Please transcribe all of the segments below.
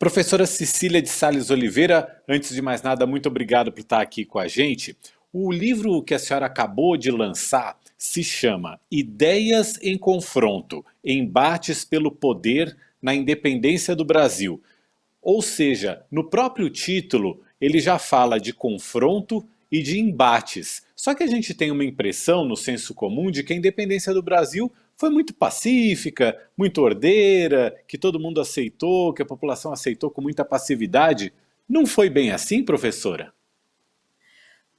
Professora Cecília de Sales Oliveira, antes de mais nada, muito obrigado por estar aqui com a gente. O livro que a senhora acabou de lançar se chama Ideias em Confronto, Embates pelo Poder na Independência do Brasil. Ou seja, no próprio título, ele já fala de confronto e de embates. Só que a gente tem uma impressão no senso comum de que a independência do Brasil foi muito pacífica, muito ordeira, que todo mundo aceitou, que a população aceitou com muita passividade. Não foi bem assim, professora?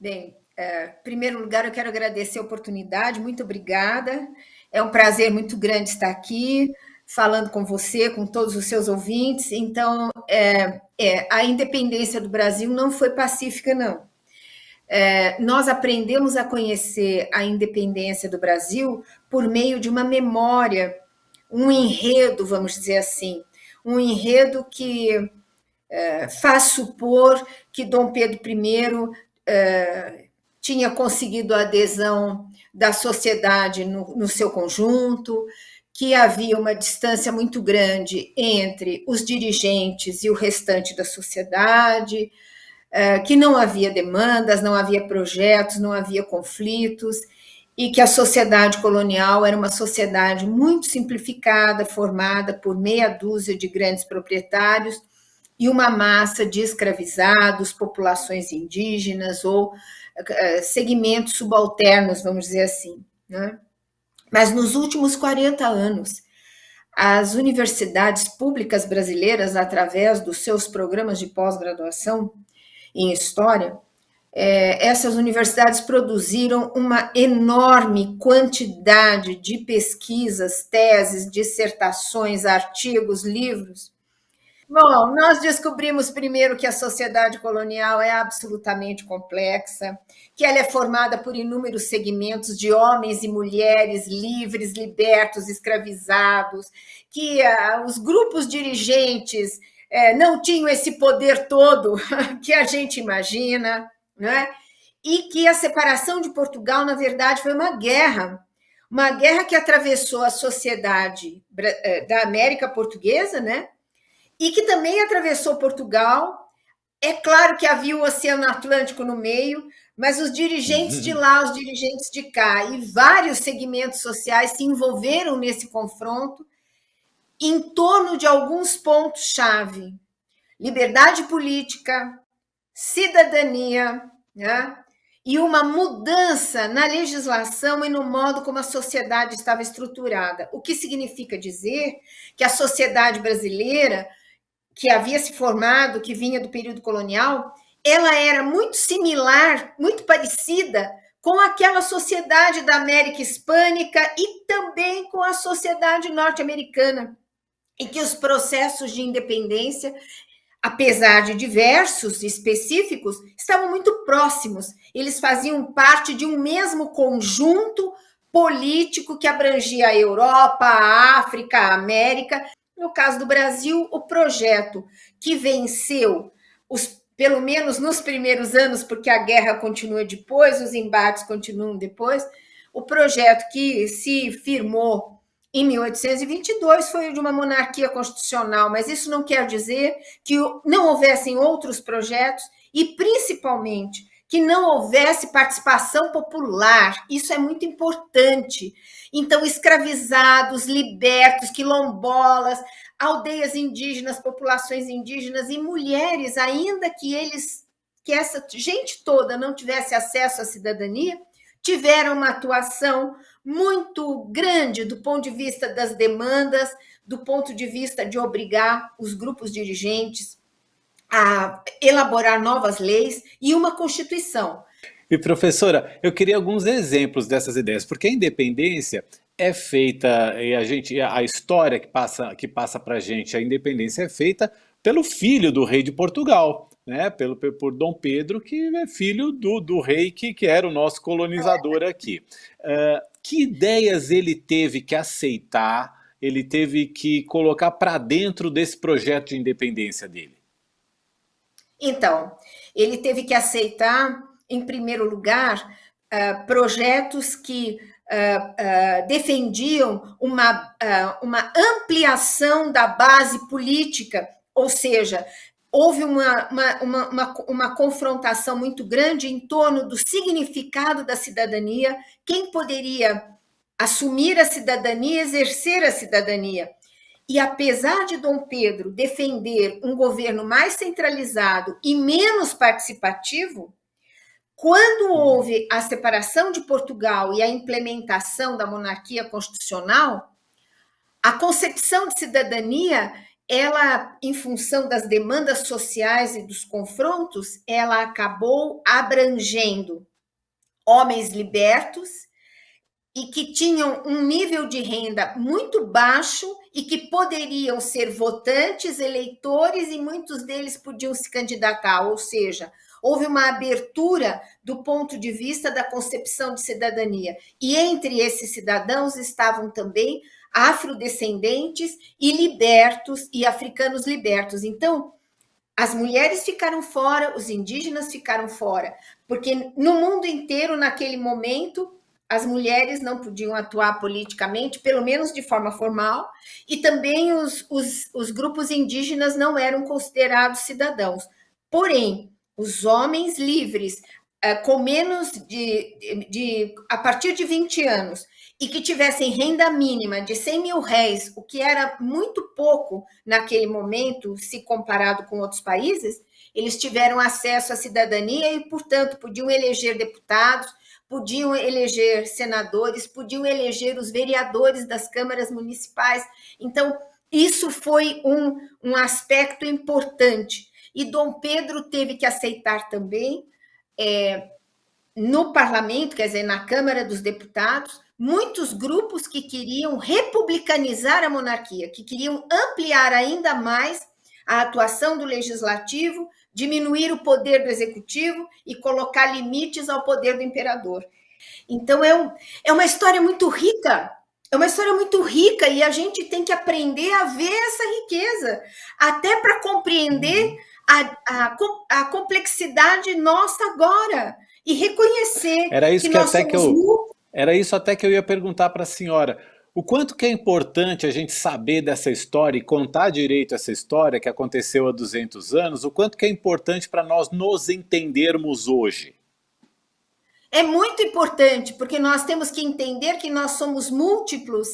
Bem, em primeiro lugar, eu quero agradecer a oportunidade, muito obrigada. É um prazer muito grande estar aqui, falando com você, com todos os seus ouvintes. Então, a independência do Brasil não foi pacífica, não. Nós aprendemos a conhecer a independência do Brasil por meio de uma memória, um enredo, vamos dizer assim, um enredo que faz supor que Dom Pedro I tinha conseguido a adesão da sociedade no seu conjunto, que havia uma distância muito grande entre os dirigentes e o restante da sociedade, que não havia demandas, não havia projetos, não havia conflitos, e que a sociedade colonial era uma sociedade muito simplificada, formada por meia dúzia de grandes proprietários e uma massa de escravizados, populações indígenas ou segmentos subalternos, vamos dizer assim, né? Mas nos últimos 40 anos, as universidades públicas brasileiras, através dos seus programas de pós-graduação em História, essas universidades produziram uma enorme quantidade de pesquisas, teses, dissertações, artigos, livros. Bom, nós descobrimos primeiro que a sociedade colonial é absolutamente complexa, que ela é formada por inúmeros segmentos de homens e mulheres livres, libertos, escravizados, que os grupos dirigentes não tinham esse poder todo que a gente imagina, né? E que a separação de Portugal, na verdade, foi uma guerra que atravessou a sociedade da América Portuguesa, né? E que também atravessou Portugal. É claro que havia o Oceano Atlântico no meio, mas os dirigentes de lá, os dirigentes de cá e vários segmentos sociais se envolveram nesse confronto em torno de alguns pontos-chave: liberdade política, cidadania, né? E uma mudança na legislação e no modo como a sociedade estava estruturada. O que significa dizer que a sociedade brasileira, que havia se formado, que vinha do período colonial, ela era muito similar, muito parecida com aquela sociedade da América Hispânica e também com a sociedade norte-americana, em que os processos de independência, apesar de diversos e específicos, estavam muito próximos. Eles faziam parte de um mesmo conjunto político que abrangia a Europa, a África, a América. No caso do Brasil, o projeto que venceu, pelo menos nos primeiros anos, porque a guerra continua depois, os embates continuam depois, o projeto que se firmou em 1822 foi o de uma monarquia constitucional, mas isso não quer dizer que não houvessem outros projetos e, principalmente, que não houvesse participação popular. Isso é muito importante. Então, escravizados, libertos, quilombolas, aldeias indígenas, populações indígenas e mulheres, ainda que essa gente toda não tivesse acesso à cidadania, tiveram uma atuação muito grande do ponto de vista das demandas, do ponto de vista de obrigar os grupos dirigentes a elaborar novas leis e uma Constituição. E professora, eu queria alguns exemplos dessas ideias, porque a independência é feita, e a história que passa para a gente, a independência é feita pelo filho do rei de Portugal, né? Por Dom Pedro, que é filho do rei que era o nosso colonizador aqui. Que ideias ele teve que aceitar, ele teve que colocar para dentro desse projeto de independência dele? Então, ele teve que aceitar, em primeiro lugar, projetos que defendiam uma ampliação da base política ou seja, houve uma confrontação muito grande em torno do significado da cidadania, quem poderia assumir a cidadania, exercer a cidadania. E apesar de Dom Pedro defender um governo mais centralizado e menos participativo, quando houve a separação de Portugal e a implementação da monarquia constitucional, a concepção de cidadania, ela, em função das demandas sociais e dos confrontos, ela acabou abrangendo homens libertos e que tinham um nível de renda muito baixo e que poderiam ser votantes, eleitores, e muitos deles podiam se candidatar, ou seja, houve uma abertura do ponto de vista da concepção de cidadania. E entre esses cidadãos estavam também afrodescendentes e libertos, e africanos libertos. Então, as mulheres ficaram fora, os indígenas ficaram fora, porque no mundo inteiro, naquele momento, as mulheres não podiam atuar politicamente, pelo menos de forma formal, e também os grupos indígenas não eram considerados cidadãos. Porém, os homens livres, com menos a partir de 20 anos, e que tivessem renda mínima de 100 mil réis, o que era muito pouco naquele momento, se comparado com outros países, eles tiveram acesso à cidadania e, portanto, podiam eleger deputados, podiam eleger senadores, podiam eleger os vereadores das câmaras municipais. Então, isso foi um aspecto importante. E Dom Pedro teve que aceitar também, no parlamento, quer dizer, na Câmara dos Deputados, muitos grupos que queriam republicanizar a monarquia, que queriam ampliar ainda mais a atuação do legislativo, diminuir o poder do executivo e colocar limites ao poder do imperador. Então, é uma história muito rica, e a gente tem que aprender a ver essa riqueza, até para compreender a complexidade nossa agora, e reconhecer que nós somos... Era isso até que eu ia perguntar para a senhora. O quanto que é importante a gente saber dessa história e contar direito essa história que aconteceu há 200 anos, o quanto que é importante para nós nos entendermos hoje? É muito importante, porque nós temos que entender que nós somos múltiplos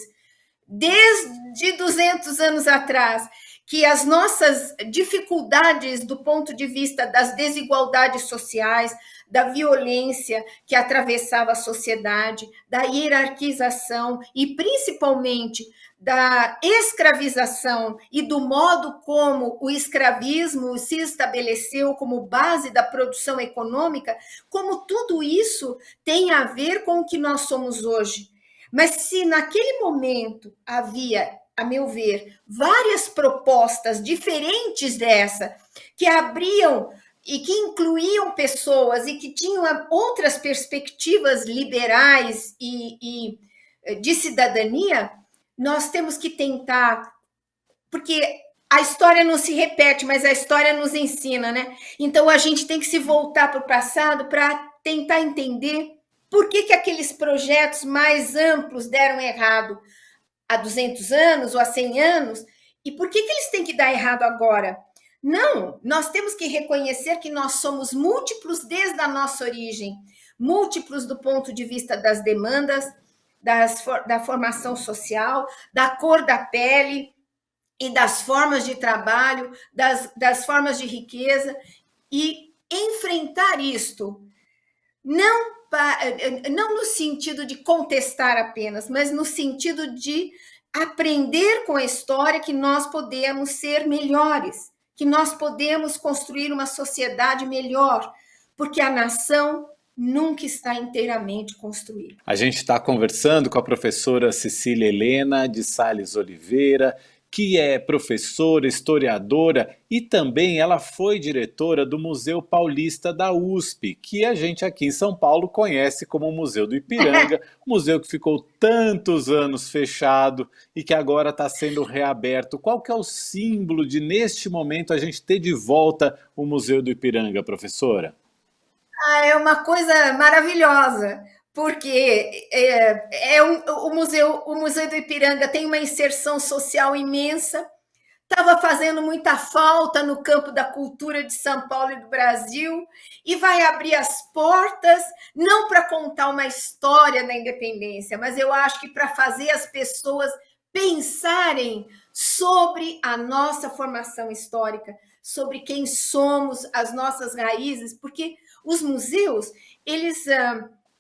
desde 200 anos atrás, que as nossas dificuldades do ponto de vista das desigualdades sociais, da violência que atravessava a sociedade, da hierarquização e principalmente da escravização e do modo como o escravismo se estabeleceu como base da produção econômica, como tudo isso tem a ver com o que nós somos hoje. Mas se naquele momento havia, a meu ver, várias propostas diferentes dessa, que abriam e que incluíam pessoas e que tinham outras perspectivas liberais e de cidadania, nós temos que tentar, porque a história não se repete, mas a história nos ensina, né? Então a gente tem que se voltar para o passado para tentar entender por que aqueles projetos mais amplos deram errado há 200 anos ou há 100 anos, e por que eles têm que dar errado agora? Não, nós temos que reconhecer que nós somos múltiplos desde a nossa origem, múltiplos do ponto de vista das demandas, da formação social, da cor da pele e das formas de trabalho, das formas de riqueza, e enfrentar isto, não no sentido de contestar apenas, mas no sentido de aprender com a história que nós podemos ser melhores, que nós podemos construir uma sociedade melhor, porque a nação nunca está inteiramente construída. A gente está conversando com a professora Cecília Helena de Sales Oliveira, que é professora, historiadora e também ela foi diretora do Museu Paulista da USP, que a gente aqui em São Paulo conhece como o Museu do Ipiranga, museu que ficou tantos anos fechado e que agora está sendo reaberto. Qual que é o símbolo de, neste momento, a gente ter de volta o Museu do Ipiranga, professora? É uma coisa maravilhosa, porque o Museu do Ipiranga tem uma inserção social imensa, estava fazendo muita falta no campo da cultura de São Paulo e do Brasil, e vai abrir as portas, não para contar uma história da independência, mas eu acho que para fazer as pessoas pensarem sobre a nossa formação histórica, sobre quem somos, as nossas raízes, porque os museus, eles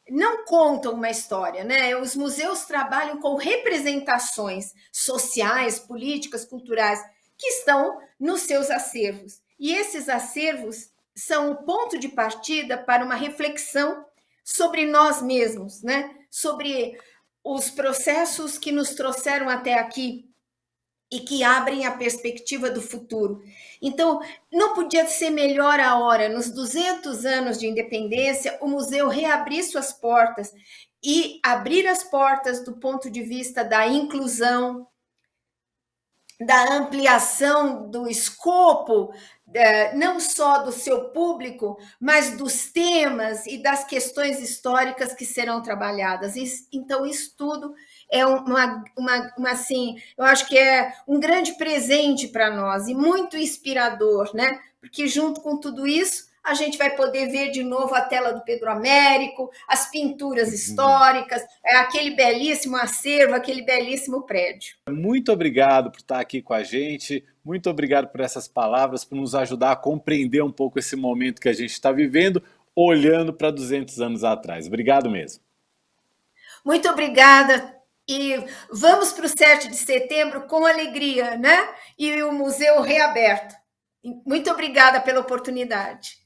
não contam uma história, né? Os museus trabalham com representações sociais, políticas, culturais, que estão nos seus acervos. E esses acervos são o ponto de partida para uma reflexão sobre nós mesmos, né? Sobre os processos que nos trouxeram até aqui e que abrem a perspectiva do futuro. Então, não podia ser melhor a hora, nos 200 anos de independência, o museu reabrir suas portas e abrir as portas do ponto de vista da inclusão, da ampliação do escopo, não só do seu público, mas dos temas e das questões históricas que serão trabalhadas. Então, isso tudo é assim, eu acho que é um grande presente para nós e muito inspirador, né? Porque junto com tudo isso, a gente vai poder ver de novo a tela do Pedro Américo, as pinturas históricas, aquele belíssimo acervo, aquele belíssimo prédio. Muito obrigado por estar aqui com a gente, muito obrigado por essas palavras, por nos ajudar a compreender um pouco esse momento que a gente está vivendo, olhando para 200 anos atrás. Obrigado mesmo. Muito obrigada. E vamos para o 7 de setembro com alegria, né? E o museu reaberto. Muito obrigada pela oportunidade.